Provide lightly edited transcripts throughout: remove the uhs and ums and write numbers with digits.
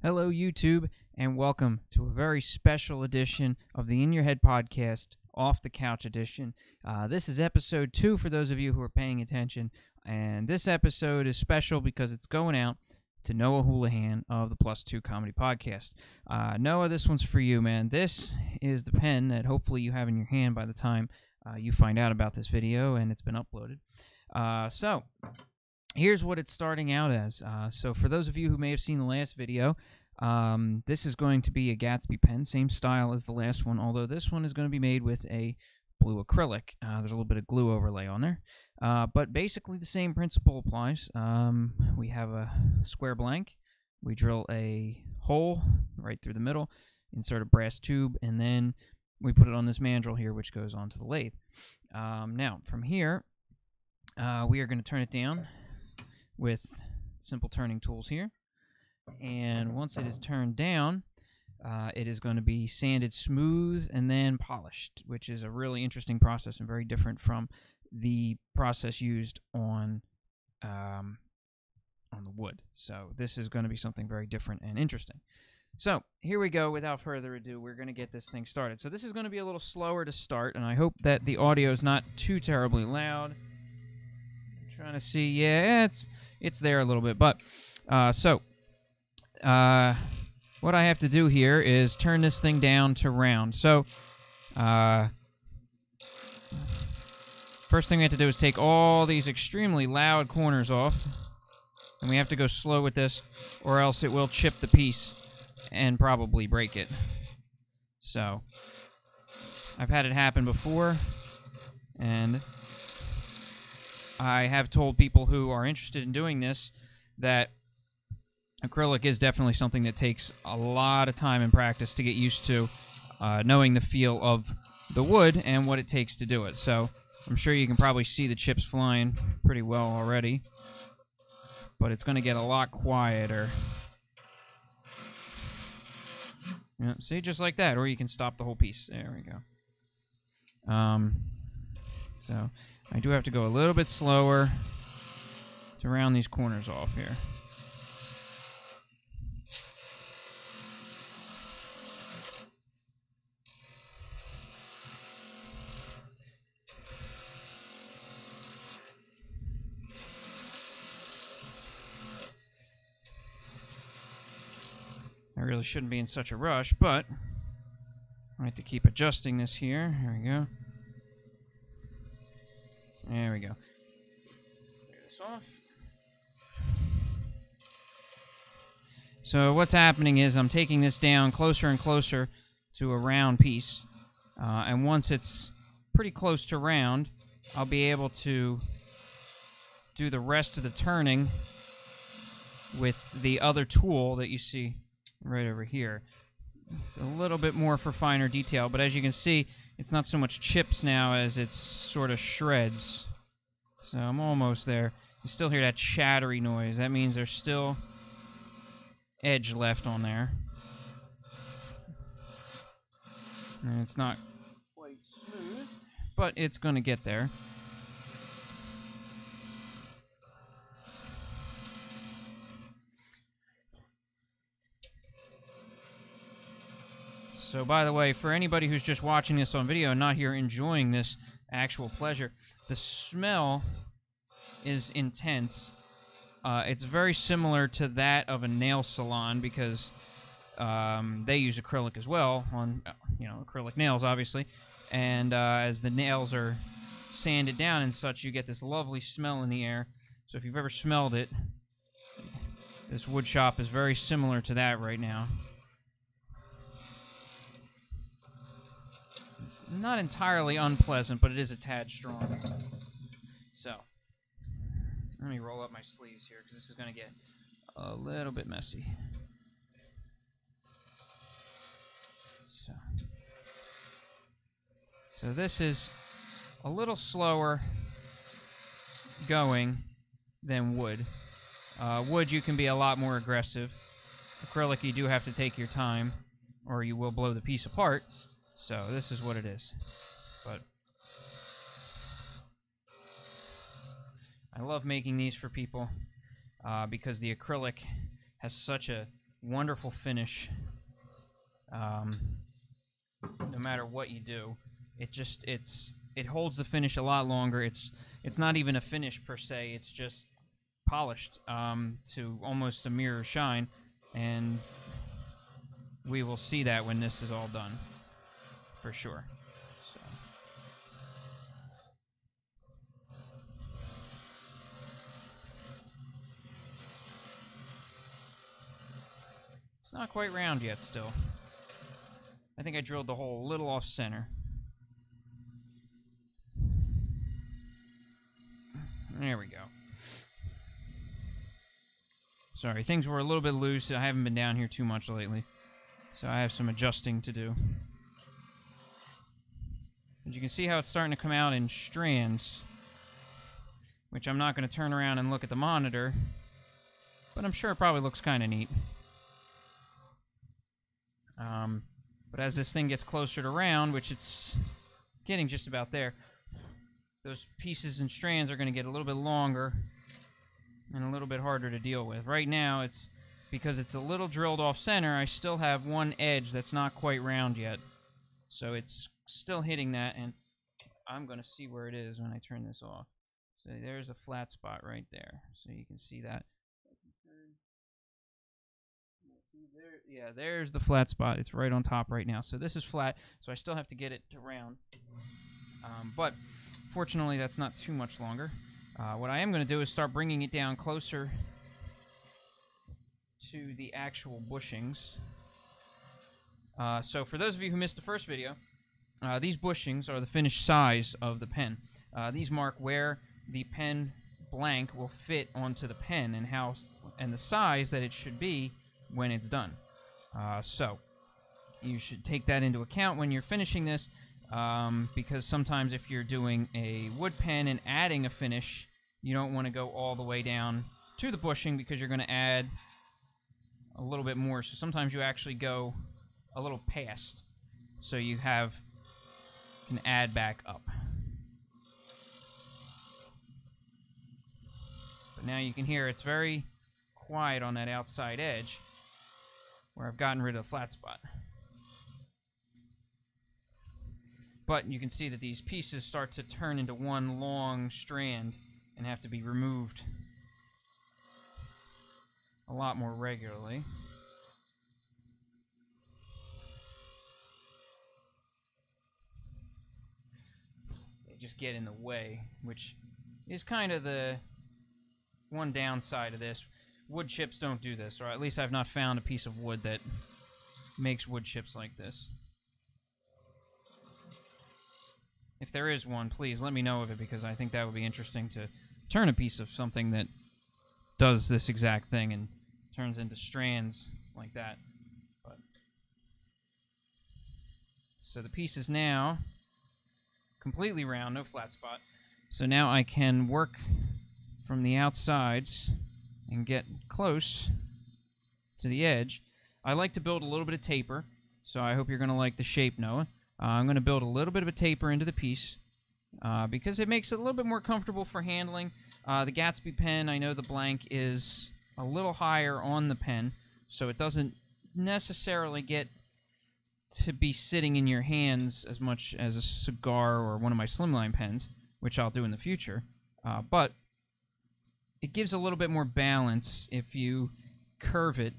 Hello, YouTube, and welcome to a very special edition of the In Your Head podcast, Off the Couch edition. This is episode 2 for those of you who are paying attention, and this episode is special because it's going out to Noah Houlihan of the Plus 2 Comedy Podcast. Noah, this one's for you, man. This is the pen that hopefully you have in your hand by the time you find out about this video and it's been uploaded. So here's what it's starting out as. So for those of you who may have seen the last video, this is going to be a Gatsby pen, same style as the last one, although this one is going to be made with a blue acrylic. There's a little bit of glue overlay on there. But basically the same principle applies. We have a square blank. We drill a hole right through the middle, insert a brass tube, and then we put it on this mandrel here, which goes onto the lathe. Now, from here, we are going to turn it down with simple turning tools here, and once it is turned down, it is going to be sanded smooth and then polished, which is a really interesting process and very different from the process used on the wood. So this is going to be something very different and interesting. So here we go. Without further ado, we're going to get this thing started. So this is going to be a little slower to start, and I hope that the audio is not too terribly loud. Trying to see, yeah, it's there a little bit, but what I have to do here is turn this thing down to round. So first thing we have to do is take all these extremely loud corners off, and we have to go slow with this, or else it will chip the piece and probably break it. So I've had it happen before, and I have told people who are interested in doing this that acrylic is definitely something that takes a lot of time and practice to get used to, knowing the feel of the wood and what it takes to do it. So I'm sure you can probably see the chips flying pretty well already, but it's going to get a lot quieter. Yeah, see, just like that, or you can stop the whole piece. There we go. So I do have to go a little bit slower to round these corners off here. I really shouldn't be in such a rush, but I have to keep adjusting this here. There we go. There we go. Get this off. So what's happening is I'm taking this down closer and closer to a round piece. And once it's pretty close to round, I'll be able to do the rest of the turning with the other tool that you see right over here. It's a little bit more for finer detail, but as you can see, it's not so much chips now as it's sort of shreds. So I'm almost there. You still hear that chattery noise. That means there's still edge left on there. And it's not quite smooth, but it's going to get there. So, by the way, for anybody who's just watching this on video and not here enjoying this actual pleasure, the smell is intense. It's very similar to that of a nail salon because they use acrylic as well on, acrylic nails, obviously. And as the nails are sanded down and such, you get this lovely smell in the air. So if you've ever smelled it, this wood shop is very similar to that right now. It's not entirely unpleasant, but it is a tad strong. So, let me roll up my sleeves here, because this is going to get a little bit messy. So this is a little slower going than wood. Wood, you can be a lot more aggressive. Acrylic, you do have to take your time, or you will blow the piece apart. So this is what it is. But I love making these for people because the acrylic has such a wonderful finish. No matter what you do, it holds the finish a lot longer. It's not even a finish per se. It's just polished to almost a mirror shine, and we will see that when this is all done, for sure. So. It's not quite round yet still. I think I drilled the hole a little off center. There we go. Sorry, things were a little bit loose. I haven't been down here too much lately, so I have some adjusting to do. As you can see how it's starting to come out in strands, which I'm not going to turn around and look at the monitor, but I'm sure it probably looks kind of neat. But as this thing gets closer to round, which it's getting just about there, those pieces and strands are going to get a little bit longer and a little bit harder to deal with. Right now, it's because it's a little drilled off center, I still have one edge that's not quite round yet. So it's still hitting that, and I'm going to see where it is when I turn this off. So there's a flat spot right there. So you can see that. Yeah, there's the flat spot. It's right on top right now. So this is flat, so I still have to get it to round. But fortunately, that's not too much longer. What I am going to do is start bringing it down closer to the actual bushings. So for those of you who missed the first video, these bushings are the finished size of the pen. These mark where the pen blank will fit onto the pen and the size that it should be when it's done. So you should take that into account when you're finishing this, because sometimes if you're doing a wood pen and adding a finish, you don't want to go all the way down to the bushing because you're going to add a little bit more. So sometimes you actually go a little past, so you can add back up. But now you can hear it's very quiet on that outside edge where I've gotten rid of the flat spot. But you can see that these pieces start to turn into one long strand and have to be removed a lot more regularly. They just get in the way, which is kind of the one downside of this. Wood chips don't do this, or at least I've not found a piece of wood that makes wood chips like this. If there is one, please let me know of it, because I think that would be interesting to turn a piece of something that does this exact thing and turns into strands like that. So the piece is now completely round, no flat spot. So now I can work from the outsides and get close to the edge. I like to build a little bit of taper, so I hope you're going to like the shape, Noah. I'm going to build a little bit of a taper into the piece because it makes it a little bit more comfortable for handling. The Gatsby pen, I know the blank is a little higher on the pen, so it doesn't necessarily get to be sitting in your hands as much as a cigar or one of my slimline pens, which I'll do in the future. But it gives a little bit more balance if you curve it,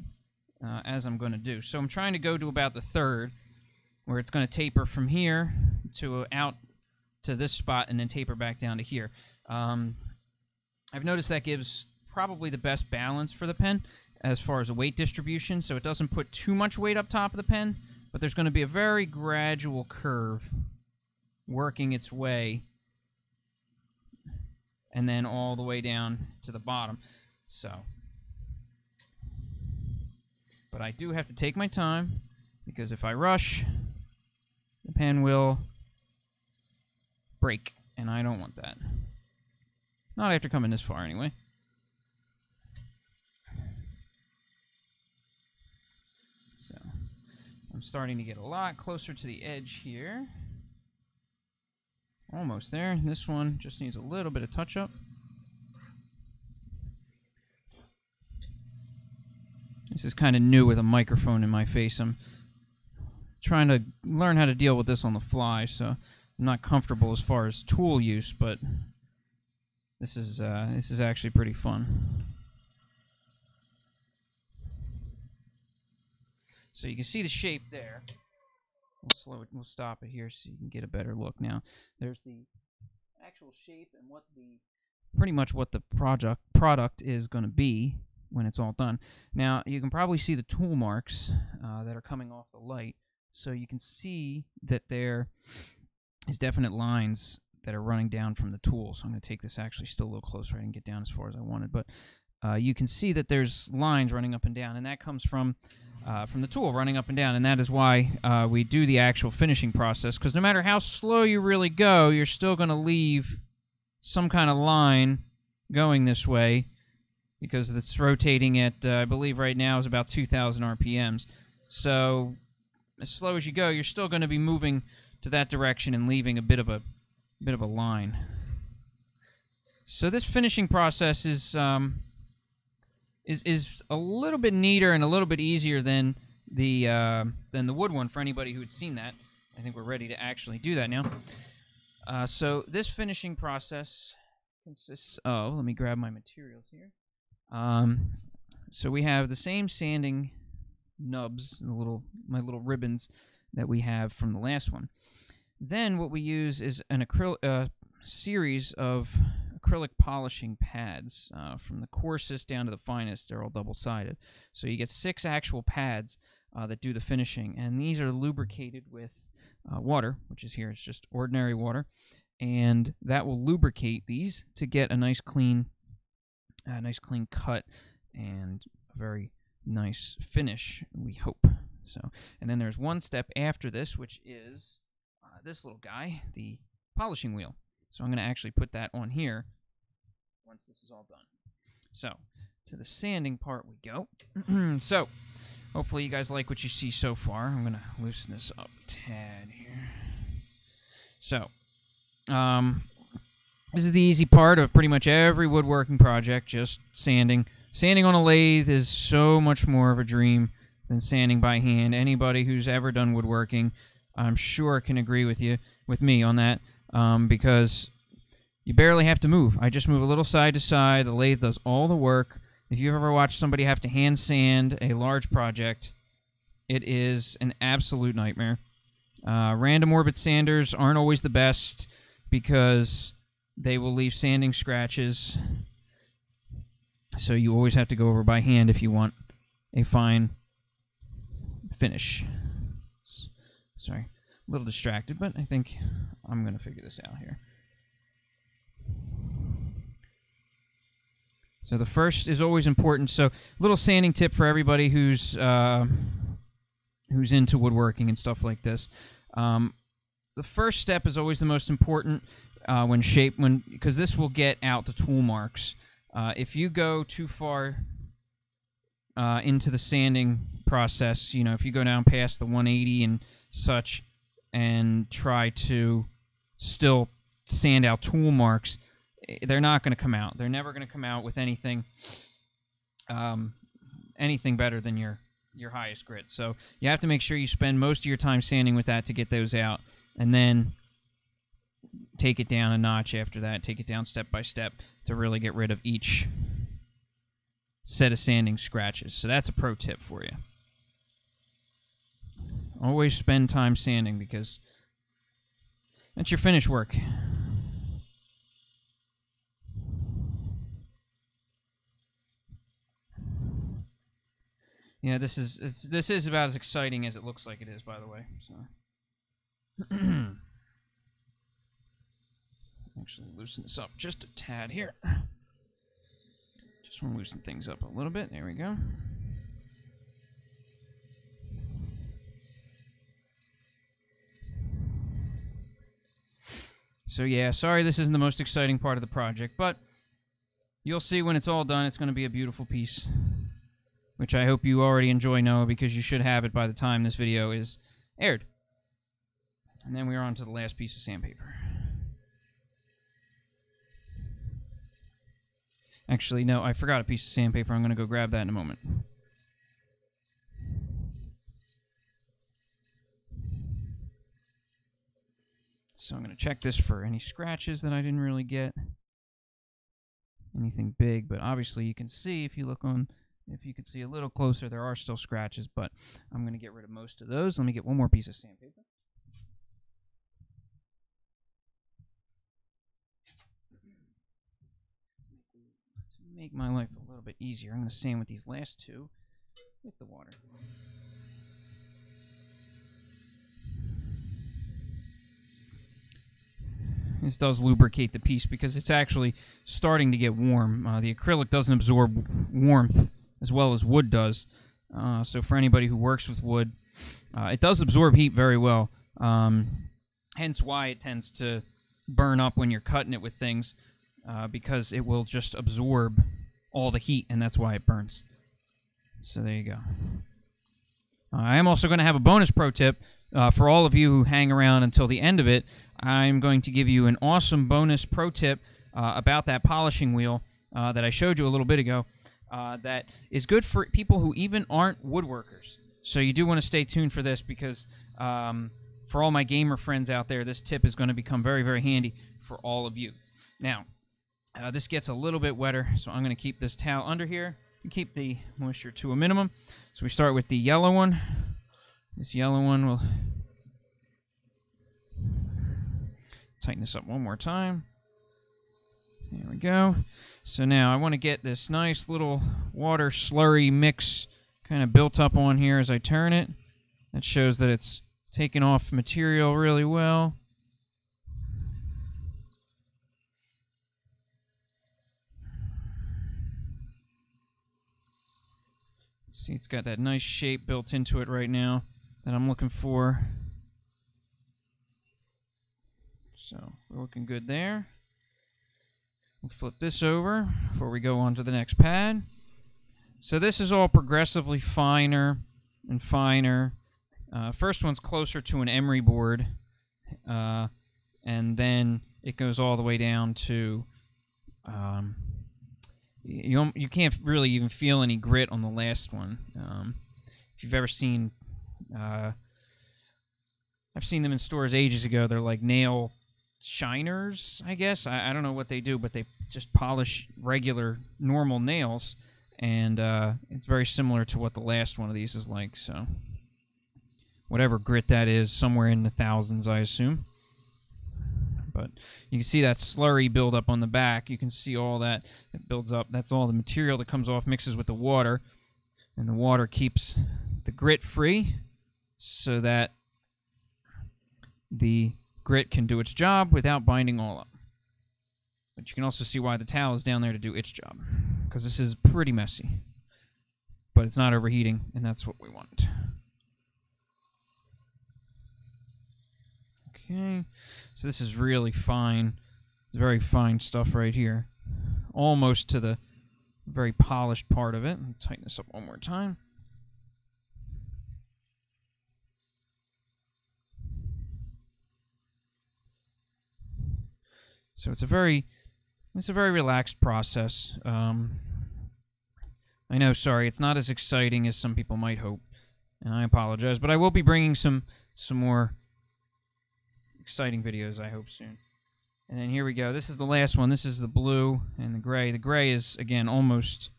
as I'm going to do. So I'm trying to go to about the third, where it's going to taper from here to out to this spot and then taper back down to here. I've noticed that gives probably the best balance for the pen as far as a weight distribution, so it doesn't put too much weight up top of the pen, but there's going to be a very gradual curve working its way and then all the way down to the bottom. So, but I do have to take my time, because if I rush, the pen will break, and I don't want that. Not after coming this far, anyway. So, I'm starting to get a lot closer to the edge here. Almost there. This one just needs a little bit of touch-up. This is kind of new with a microphone in my face. I'm trying to learn how to deal with this on the fly, so I'm not comfortable as far as tool use, but this is actually pretty fun. So you can see the shape there. We'll stop it here so you can get a better look now. There's the actual shape and pretty much what the product is going to be when it's all done. Now, you can probably see the tool marks that are coming off the light. So you can see that there is definite lines that are running down from the tool. So I'm going to take this actually still a little closer. I didn't get down as far as I wanted. But you can see that there's lines running up and down, and that comes from the tool running up and down. And that is why we do the actual finishing process, because no matter how slow you really go, you're still going to leave some kind of line going this way, because it's rotating at, I believe right now is about 2,000 RPMs. So as slow as you go, you're still going to be moving to that direction and leaving a bit of a line. So this finishing process is a little bit neater and a little bit easier than the wood one for anybody who had seen that. I think we're ready to actually do that now. So this finishing process consists of, let me grab my materials here. So we have the same sanding nubs, my little ribbons that we have from the last one. Then what we use is an series of acrylic polishing pads, from the coarsest down to the finest. They're all double-sided. So you get 6 actual pads that do the finishing, and these are lubricated with water, which is here. It's just ordinary water, and that will lubricate these to get a nice clean cut and a very nice finish, we hope. So, and then there's one step after this, which is this little guy, the polishing wheel. So I'm going to actually put that on here once this is all done. So, to the sanding part we go. So, hopefully you guys like what you see so far. I'm going to loosen this up a tad here. So, this is the easy part of pretty much every woodworking project, just sanding. Sanding on a lathe is so much more of a dream than sanding by hand. Anybody who's ever done woodworking, I'm sure, can agree with me on that, because you barely have to move. I just move a little side to side. The lathe does all the work. If you've ever watched somebody have to hand sand a large project, it is an absolute nightmare. Random orbit sanders aren't always the best because they will leave sanding scratches. So you always have to go over by hand if you want a fine finish. Sorry, a little distracted, but I think I'm going to figure this out here. So the first is always important. So little sanding tip for everybody who's into woodworking and stuff like this. The first step is always the most important because this will get out the tool marks. If you go too far into the sanding process, if you go down past the 180 and such and try to still sand out tool marks, they're not going to come out. They're never going to come out with anything better than your highest grit. So you have to make sure you spend most of your time sanding with that to get those out, and then take it down a notch after that, take it down step by step to really get rid of each set of sanding scratches. So that's a pro tip for you. Always spend time sanding because that's your finish work. Yeah, this is about as exciting as it looks like it is, by the way. So actually loosen this up just a tad here. Just want to loosen things up a little bit. There we go. So yeah, sorry this isn't the most exciting part of the project, but you'll see when it's all done, it's going to be a beautiful piece, which I hope you already enjoy, Noah, because you should have it by the time this video is aired. And then we're on to the last piece of sandpaper. Actually, no, I forgot a piece of sandpaper. I'm going to go grab that in a moment. So I'm going to check this for any scratches that I didn't really get. Anything big, but obviously you can see if you look on, if you can see a little closer, there are still scratches, but I'm going to get rid of most of those. Let me get one more piece of sandpaper. To make my life a little bit easier, I'm going to sand with these last two with the water. This does lubricate the piece because it's actually starting to get warm. The acrylic doesn't absorb warmth as well as wood does. So for anybody who works with wood, it does absorb heat very well. Hence why it tends to burn up when you're cutting it with things, because it will just absorb all the heat, and that's why it burns. So there you go. I am also going to have a bonus pro tip for all of you who hang around until the end of it. I'm going to give you an awesome bonus pro tip about that polishing wheel that I showed you a little bit ago that is good for people who even aren't woodworkers. So you do want to stay tuned for this because for all my gamer friends out there, this tip is going to become very, very handy for all of you. Now, this gets a little bit wetter, so I'm going to keep this towel under here and keep the moisture to a minimum. So we start with the yellow one. This yellow one will tighten this up one more time. There we go. So now I want to get this nice little water slurry mix kind of built up on here as I turn it. That shows that it's taken off material really well. See, it's got that nice shape built into it right now that I'm looking for. So we're looking good there. We'll flip this over before we go on to the next pad. So this is all progressively finer and finer. First one's closer to an emery board, and then it goes all the way down to you can't really even feel any grit on the last one. If you've ever seen, I've seen them in stores ages ago. They're like nail shiners, I guess. I don't know what they do, but they just polish regular, normal nails, and it's very similar to what the last one of these is like. So whatever grit that is, somewhere in the thousands, I assume. But you can see that slurry build up on the back. You can see all that. It builds up. That's all the material that comes off, mixes with the water, and the water keeps the grit free so that the grit can do its job without binding all up. But you can also see why the towel is down there to do its job, because this is pretty messy. But it's not overheating, and that's what we want. Okay, so this is really fine. It's very fine stuff right here. Almost to the very polished part of it. Let me tighten this up one more time. So it's a very relaxed process. I know, sorry, it's not as exciting as some people might hope, and I apologize, but I will be bringing some more exciting videos, I hope, soon. And then here we go. This is the last one. This is the blue and the gray. The gray is, again, almost...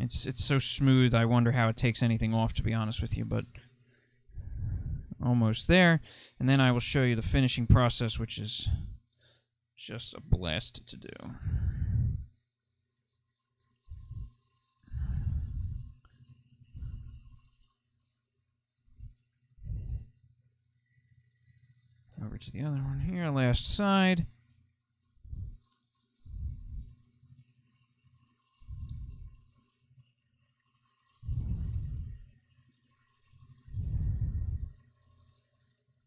It's so smooth, I wonder how it takes anything off, to be honest with you, but almost there. And then I will show you the finishing process, which is just a blast to do. Over to the other one here, last side.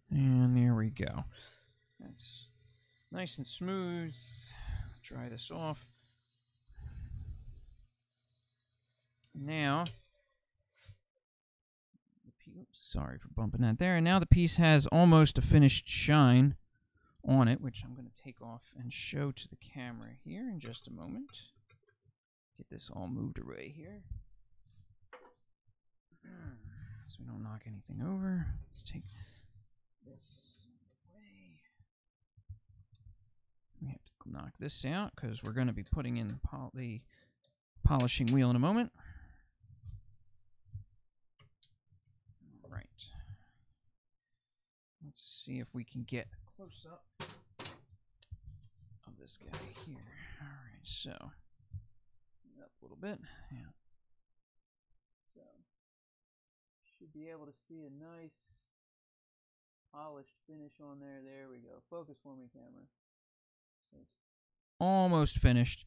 And there we go. That's nice and smooth. Dry this off. Now, sorry for bumping that there. And now the piece has almost a finished shine on it, which I'm going to take off and show to the camera here in just a moment. Get this all moved away here, so we don't knock anything over. Let's take this away. knock this out because we're going to be putting in the polishing wheel in a moment. All right. Let's see if we can get a close up of this guy here. All right, so up a little bit. Yeah. So should be able to see a nice polished finish on there. There we go. Focus for me, camera. So it's almost finished.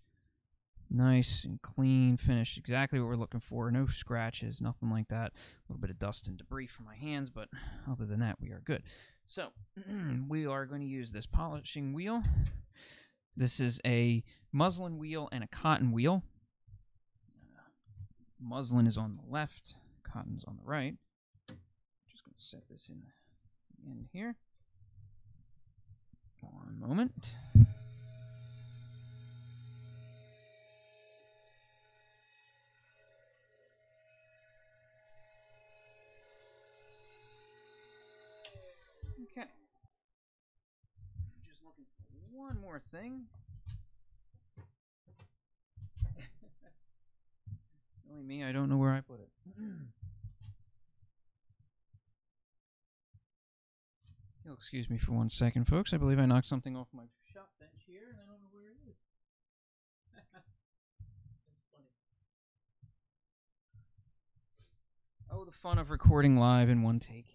Nice and clean finish. Exactly what we're looking for. No scratches, nothing like that. A little bit of dust and debris from my hands, but other than that, we are good. So we are going to use this polishing wheel. This is a muslin wheel and a cotton wheel. Muslin is on the left, cotton is on the right. Just going to set this in here. One moment. Okay. Just looking for one more thing. Silly me, I don't know where I put it. You'll excuse me for 1 second, folks. I believe I knocked something off my shop bench here, and I don't know where it is. That's funny. Oh, the fun of recording live in one take.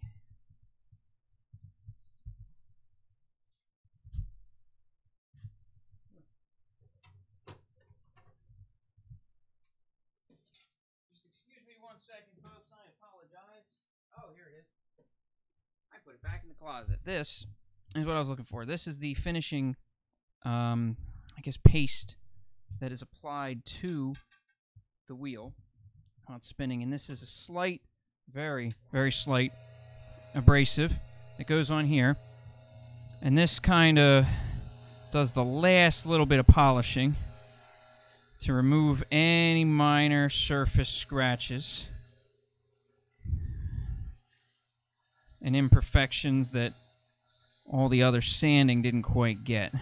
Just excuse me 1 second, folks. I apologize. Oh, here it is. I put it back in the closet. This is what I was looking for. This is the finishing, I guess, paste that is applied to the wheel while it's spinning. And this is a slight, very, very slight abrasive that goes on here. And this kind of does the last little bit of polishing to remove any minor surface scratches and imperfections that all the other sanding didn't quite get.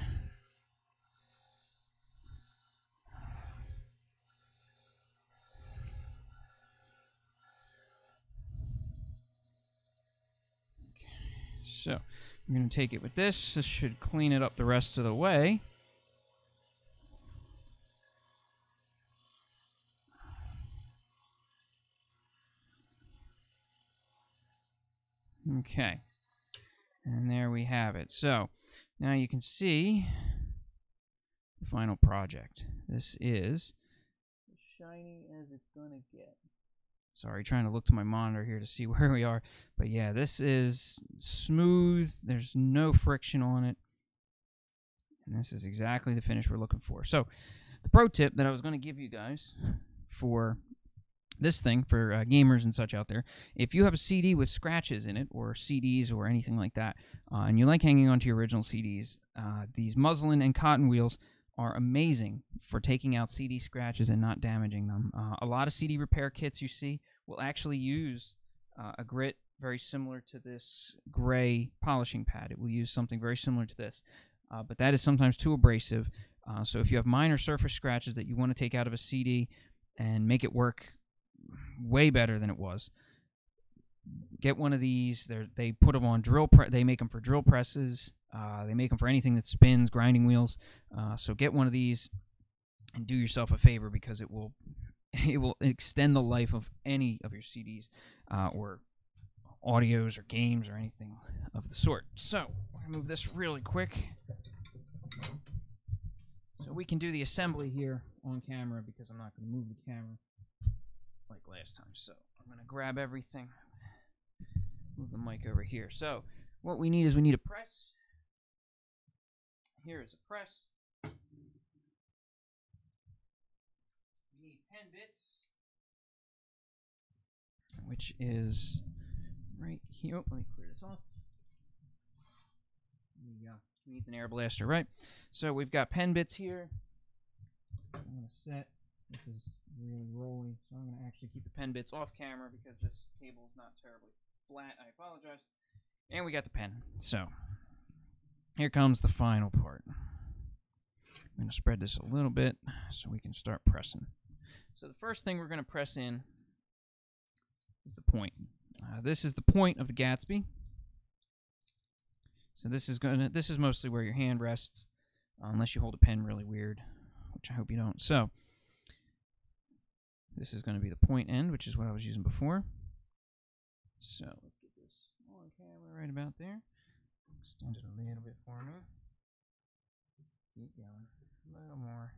So I'm going to take it with this. This should clean it up the rest of the way. Okay. And there we have it. So now you can see the final project. This is as shiny as it's going to get. Sorry, trying to look to my monitor here to see where we are. But yeah, this is smooth. There's no friction on it. And this is exactly the finish we're looking for. So the pro tip that I was going to give you guys for this thing, for gamers and such out there, if you have a CD with scratches in it, or CDs or anything like that, and you like hanging onto your original CDs, these muslin and cotton wheels are amazing for taking out CD scratches and not damaging them. A lot of CD repair kits you see will actually use a grit very similar to this gray polishing pad. It will use something very similar to this, but that is sometimes too abrasive. So if you have minor surface scratches that you want to take out of a CD and make it work way better than it was, get one of these. They put them on they make them for drill presses. They make them for anything that spins, grinding wheels. So get one of these and do yourself a favor, because it will extend the life of any of your CDs or audios or games or anything of the sort. So I'm gonna move this really quick so we can do the assembly here on camera, because I'm not going to move the camera like last time. So I'm going to grab everything, move the mic over here. So what we need is we need a press. Here is a press. We need pen bits, which is right here. Oh, let me clear this off. There we go. Needs an air blaster, right? So we've got pen bits here. I'm going to set. This is really rolling, so I'm going to actually keep the pen bits off camera because this table is not terribly flat. I apologize. And we got the pen. So here comes the final part. going to spread this a little bit so we can start pressing. So the first thing we're going to press in is the point. This is the point of the Gatsby. So this is mostly where your hand rests, unless you hold a pen really weird, which I hope you don't. So this is going to be the point end, which is what I was using before. So let's get this on camera right about there. Extend it a little bit for me. Keep going. A little more.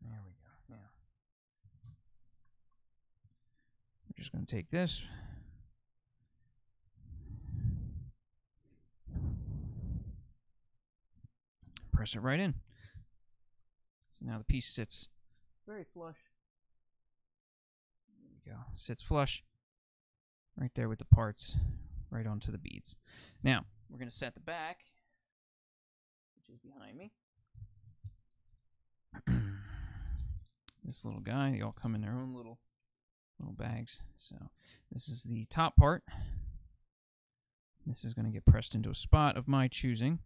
There we go. Now, we're just going to take this. Press it right in. So now the piece sits very flush. There we go. Sits flush right there with the parts right onto the beads. Now, we're going to set the back, which is behind me. This little guy, they all come in their own little bags. So this is the top part. This is going to get pressed into a spot of my choosing.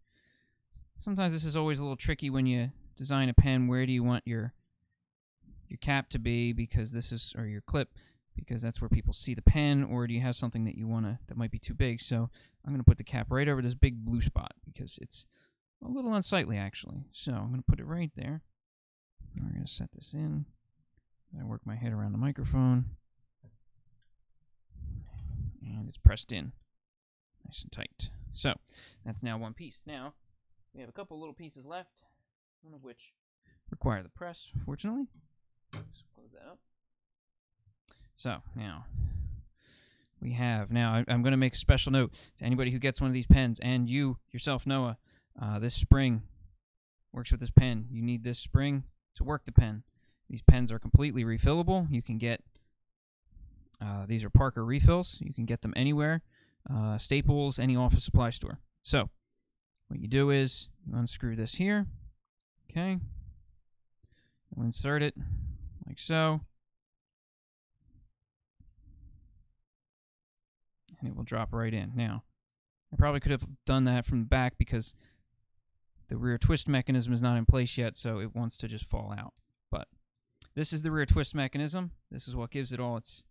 Sometimes this is always a little tricky when you design a pen. Where do you want your cap to be, because this is, or your clip, because that's where people see the pen, or do you have something that you want to, that might be too big? So I'm going to put the cap right over this big blue spot because it's a little unsightly actually. So I'm going to put it right there. We're going to set this in. I work my head around the microphone. And it's pressed in nice and tight. So that's now one piece. Now we have a couple little pieces left, one of which require the press, fortunately. Let's close that up. So now we have, I'm going to make a special note to anybody who gets one of these pens, and you yourself, Noah, this spring works with this pen. You need this spring to work the pen. These pens are completely refillable. You can get, these are Parker refills. You can get them anywhere, Staples, any office supply store. So what you do is you unscrew this here, okay? You'll insert it like so, and it will drop right in. Now, I probably could have done that from the back because the rear twist mechanism is not in place yet, so it wants to just fall out. But this is the rear twist mechanism. This is what gives it all its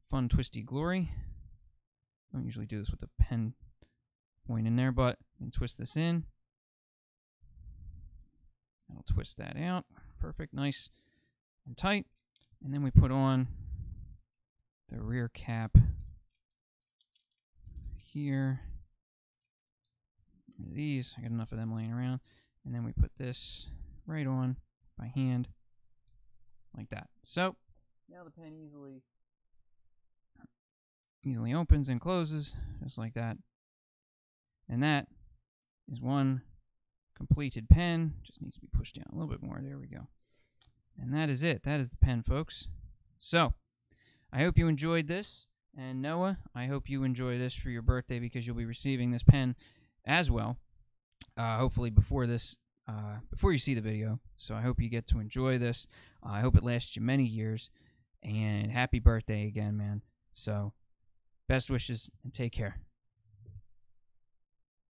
fun twisty glory. I don't usually do this with the pen point in there, but you can twist this in. I'll twist that out. Perfect, nice and tight. And then we put on the rear cap here. These, I got enough of them laying around. And then we put this right on by hand like that. So now the pen easily opens and closes just like that. And that is one completed pen. Just needs to be pushed down a little bit more. There we go. And that is it. That is the pen, folks. So I hope you enjoyed this. And Noah, I hope you enjoy this for your birthday, because you'll be receiving this pen as well, hopefully before you see the video. So I hope you get to enjoy this. I hope it lasts you many years, and happy birthday again, man. So best wishes and take care.